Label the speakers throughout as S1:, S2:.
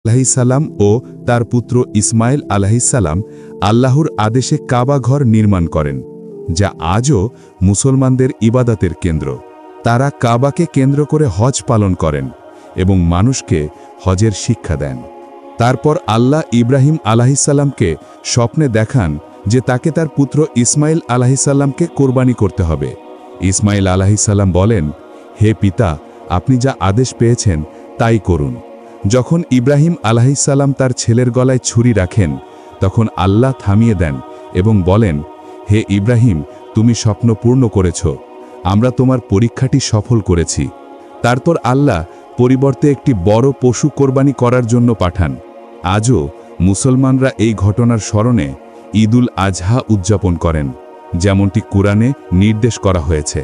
S1: আলাইহিসসালাম ও তার পুত্র ইসমাইল আলাইহিসসালাম আল্লাহর আদেশে কাবা ঘর নির্মাণ করেন, যা আজও মুসলমানদের ইবাদতের কেন্দ্র। তারা কাবাকে কেন্দ্র করে হজ পালন করেন এবং মানুষকে হজের শিক্ষা দেন। তারপর আল্লাহ ইব্রাহিম আলাইহিসসালামকে স্বপ্নে দেখান যে তাকে তার পুত্র ইসমাইল আলাইহিসসালামকে কোরবানি করতে হবে। ইসমাইল আলাইহিসসালাম বলেন, হে পিতা, আপনি যা আদেশ পেয়েছেন তাই করুন। যখন ইব্রাহিম আলাইহিসসালাম তার ছেলের গলায় ছুরি রাখেন, তখন আল্লাহ থামিয়ে দেন এবং বলেন, হে ইব্রাহিম, তুমি স্বপ্ন পূর্ণ করেছ, আমরা তোমার পরীক্ষাটি সফল করেছি। তারপর আল্লাহ পরিবর্তে একটি বড় পশু কোরবানি করার জন্য পাঠান। আজও মুসলমানরা এই ঘটনার স্মরণে ঈদুল আজহা উদযাপন করেন, যেমনটি কুরআনে নির্দেশ করা হয়েছে।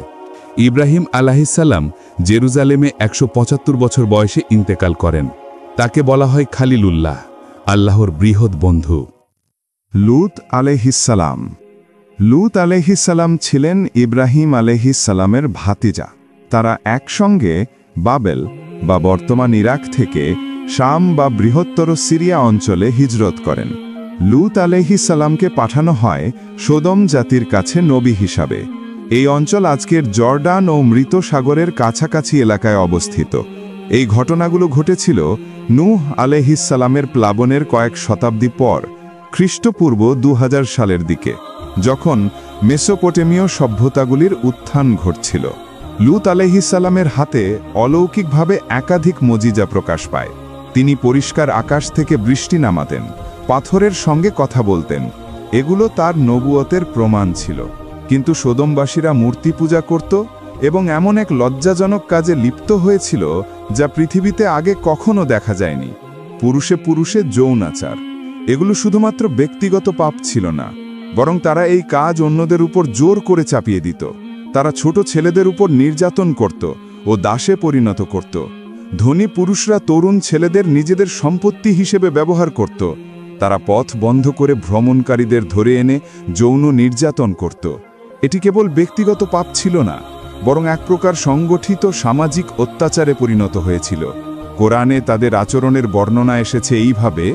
S1: ইব্রাহিম আলাইহিসসালাম জেরুজালেমে ১৭৫ বছর বয়সে ইন্তেকাল করেন। তাকে বলা হয় খালিলুল্লাহ, আল্লাহর বৃহৎ বন্ধু।
S2: লূত আলাইহিসসালাম। লূত আলাইহিসসালাম ছিলেন ইব্রাহিম আলাইহিসসালামের ভাতিজা। তারা একসঙ্গে বাবেল বা বর্তমান ইরাক থেকে শাম বা বৃহত্তর সিরিয়া অঞ্চলে হিজরত করেন। লূত আলাইহিসসালামকে পাঠানো হয় সোদম জাতির কাছে নবী হিসাবে। এই অঞ্চল আজকের জর্ডান ও মৃত সাগরের কাছাকাছি এলাকায় অবস্থিত। এই ঘটনাগুলো ঘটেছিল নূহ আলাইহিসসালামের প্লাবনের কয়েক শতাব্দী পর, খ্রিস্টপূর্ব ২০০০ সালের দিকে, যখন মেসোপটেমীয় সভ্যতাগুলির উত্থান ঘটছিল। লূত আলাইহিসসালামের হাতে অলৌকিকভাবে একাধিক মুজিজা প্রকাশ পায়। তিনি পরিষ্কার আকাশ থেকে বৃষ্টি নামাতেন, পাথরের সঙ্গে কথা বলতেন। এগুলো তার নবুয়তের প্রমাণ ছিল। কিন্তু সোদমবাসীরা মূর্তি পূজা করত এবং এমন এক লজ্জাজনক কাজে লিপ্ত হয়েছিল যা পৃথিবীতে আগে কখনো দেখা যায়নি। পুরুষে পুরুষে যৌনাচার। এগুলো শুধুমাত্র ব্যক্তিগত পাপ ছিল না, বরং তারা এই কাজ অন্যদের উপর জোর করে চাপিয়ে দিত। তারা ছোট ছেলেদের উপর নির্যাতন করত ও দাসে পরিণত করত। ধনী পুরুষরা তরুণ ছেলেদের নিজেদের সম্পত্তি হিসেবে ব্যবহার করত। তারা পথ বন্ধ করে ভ্রমণকারীদের ধরে এনে যৌন নির্যাতন করত। এটি কেবল ব্যক্তিগত পাপ ছিল না, বরং এক প্রকার সংগঠিত সামাজিক অত্যাচারে পরিণত হয়েছিল। কোরআনে তাদের আচরণের বর্ণনা এসেছে এইভাবে,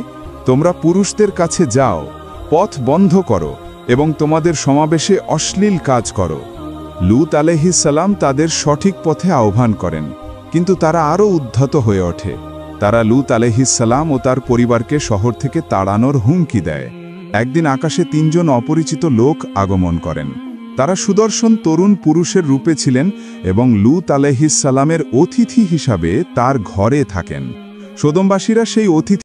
S2: তোমরা পুরুষদের কাছে যাও, পথ বন্ধ করো এবং তোমাদের সমাবেশে অশ্লীল কাজ করো। লূত আলাইহিসসালাম তাদের সঠিক পথে আহ্বান করেন, কিন্তু তারা আরও উদ্ধত হয়ে ওঠে। তারা লূত আলাইহিসসালাম ও তার পরিবারকে শহর থেকে তাড়ানোর হুমকি দেয়। একদিন আকাশে ৩ জন অপরিচিত লোক আগমন করেন। তারা সুদর্শন তরুণ পুরুষের রূপে ছিলেন এবং লূত আলাইহিসসালামের অতিথি হিসাবে তার ঘরে থাকেন। সোদমবাসীরা সেই অতিথি